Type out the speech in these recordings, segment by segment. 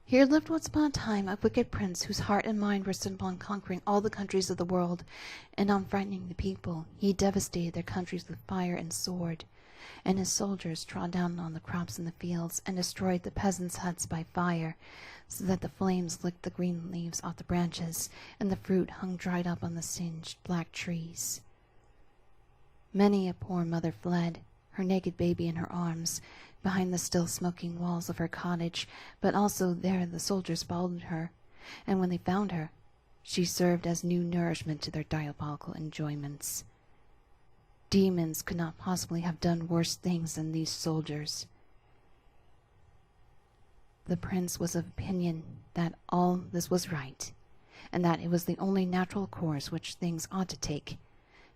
Here lived once upon a time a wicked prince whose heart and mind were set upon conquering all the countries of the world, and on frightening the people. He devastated their countries with fire and sword, and his soldiers trod down on the crops in the fields and destroyed the peasants' huts by fire, so that the flames licked the green leaves off the branches, and the fruit hung dried up on the singed black trees. Many a poor mother fled, her naked baby in her arms, behind the still smoking walls of her cottage, but also there the soldiers followed her, and when they found her, she served as new nourishment to their diabolical enjoyments. Demons could not possibly have done worse things than these soldiers. The prince was of opinion that all this was right, and that it was the only natural course which things ought to take.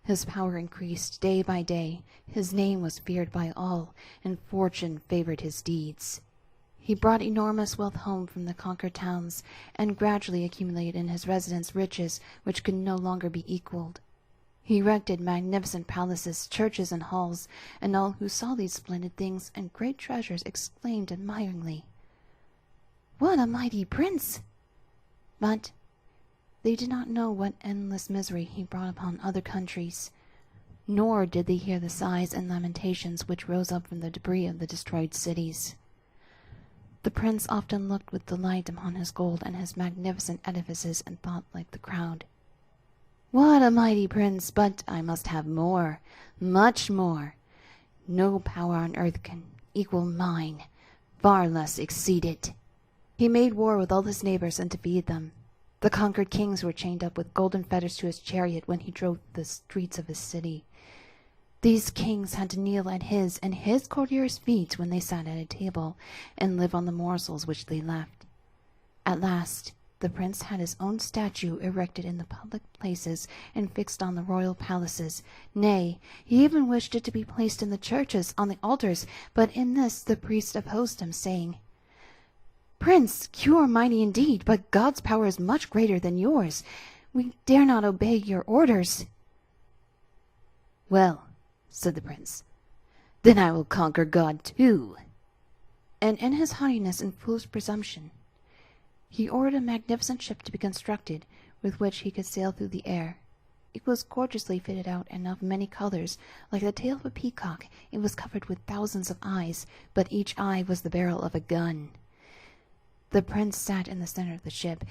His power increased day by day, his name was feared by all, and fortune favored his deeds. He brought enormous wealth home from the conquered towns, and gradually accumulated in his residence riches which could no longer be equaled. He erected magnificent palaces, churches, and halls, and all who saw these splendid things and great treasures exclaimed admiringly, "What a mighty prince!" But they did not know what endless misery he brought upon other countries, nor did they hear the sighs and lamentations which rose up from the debris of the destroyed cities. The prince often looked with delight upon his gold and his magnificent edifices, and thought like the crowd, "What a mighty prince! But I must have more, much more. No power on earth can equal mine, far less exceed it." He made war with all his neighbors and defeated them. The conquered kings were chained up with golden fetters to his chariot when he drove the streets of his city. These kings had to kneel at his and his courtiers' feet when they sat at a table, and live on the morsels which they left. At last, the prince had his own statue erected in the public places and fixed on the royal palaces. Nay, he even wished it to be placed in the churches, on the altars, but in this the priest opposed him, saying, "Prince, you are mighty indeed, but God's power is much greater than yours. We dare not obey your orders." "Well," said the prince, "then I will conquer God too." And in his haughtiness and foolish presumption, he ordered a magnificent ship to be constructed, with which he could sail through the air. It was gorgeously fitted out and of many colors. Like the tail of a peacock, it was covered with thousands of eyes, but each eye was the barrel of a gun. The prince sat in the center of the ship,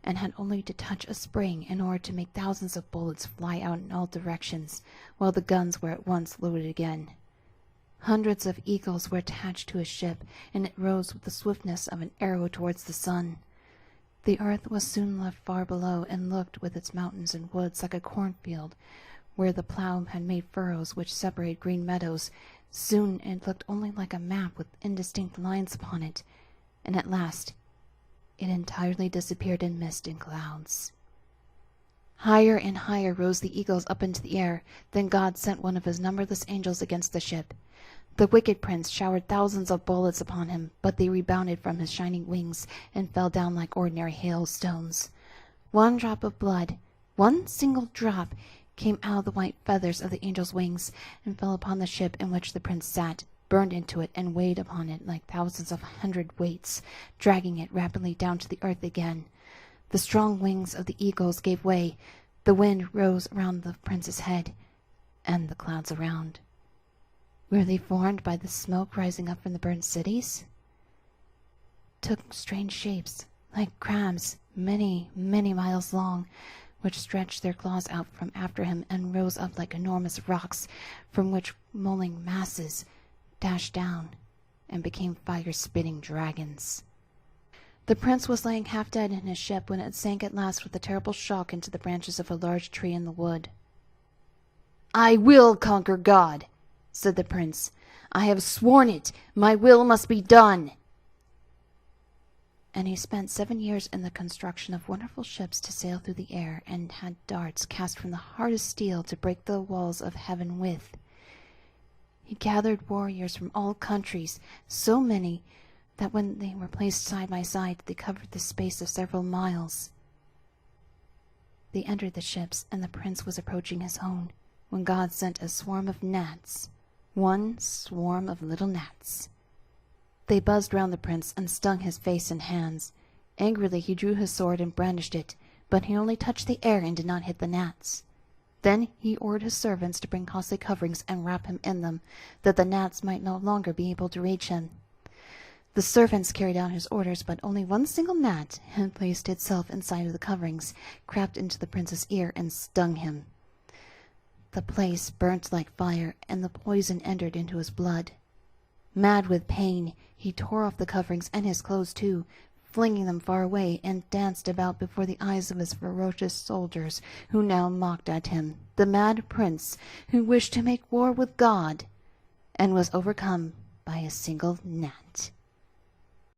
and had only to touch a spring in order to make thousands of bullets fly out in all directions, while the guns were at once loaded again. Hundreds of eagles were attached to his ship, and it rose with the swiftness of an arrow towards the sun. The earth was soon left far below, and looked, with its mountains and woods, like a cornfield, where the plough had made furrows which separated green meadows. Soon it looked only like a map with indistinct lines upon it, and at last it entirely disappeared in mist and clouds. Higher and higher rose the eagles up into the air. Then God sent one of his numberless angels against the ship. The wicked prince showered thousands of bullets upon him, but they rebounded from his shining wings and fell down like ordinary hailstones. One drop of blood, one single drop, came out of the white feathers of the angel's wings and fell upon the ship in which the prince sat, burned into it, and weighed upon it like thousands of hundred weights, dragging it rapidly down to the earth again. The strong wings of the eagles gave way, the wind rose around the prince's head, and the clouds around. Were they formed by the smoke rising up from the burned cities? Took strange shapes, like crabs, many, many miles long, which stretched their claws out from after him and rose up like enormous rocks, from which rolling masses dashed down and became fire-spitting dragons. The prince was lying half dead in his ship when it sank at last with a terrible shock into the branches of a large tree in the wood. "I will conquer God," said the prince. "I have sworn it. My will must be done." And he spent 7 years in the construction of wonderful ships to sail through the air, and had darts cast from the hardest steel to break the walls of heaven with. He gathered warriors from all countries, so many that when they were placed side by side they covered the space of several miles. They entered the ships, and the prince was approaching his own, when God sent a swarm of gnats, one swarm of little gnats. They buzzed round the prince and stung his face and hands. Angrily he drew his sword and brandished it, but he only touched the air and did not hit the gnats. Then he ordered his servants to bring costly coverings and wrap him in them, that the gnats might no longer be able to reach him. The servants carried out his orders, but only one single gnat had placed itself inside of the coverings, crept into the prince's ear, and stung him. The place burnt like fire, and the poison entered into his blood. Mad with pain, he tore off the coverings and his clothes too, flinging them far away, and danced about before the eyes of his ferocious soldiers, who now mocked at him, the mad prince who wished to make war with God, and was overcome by a single gnat.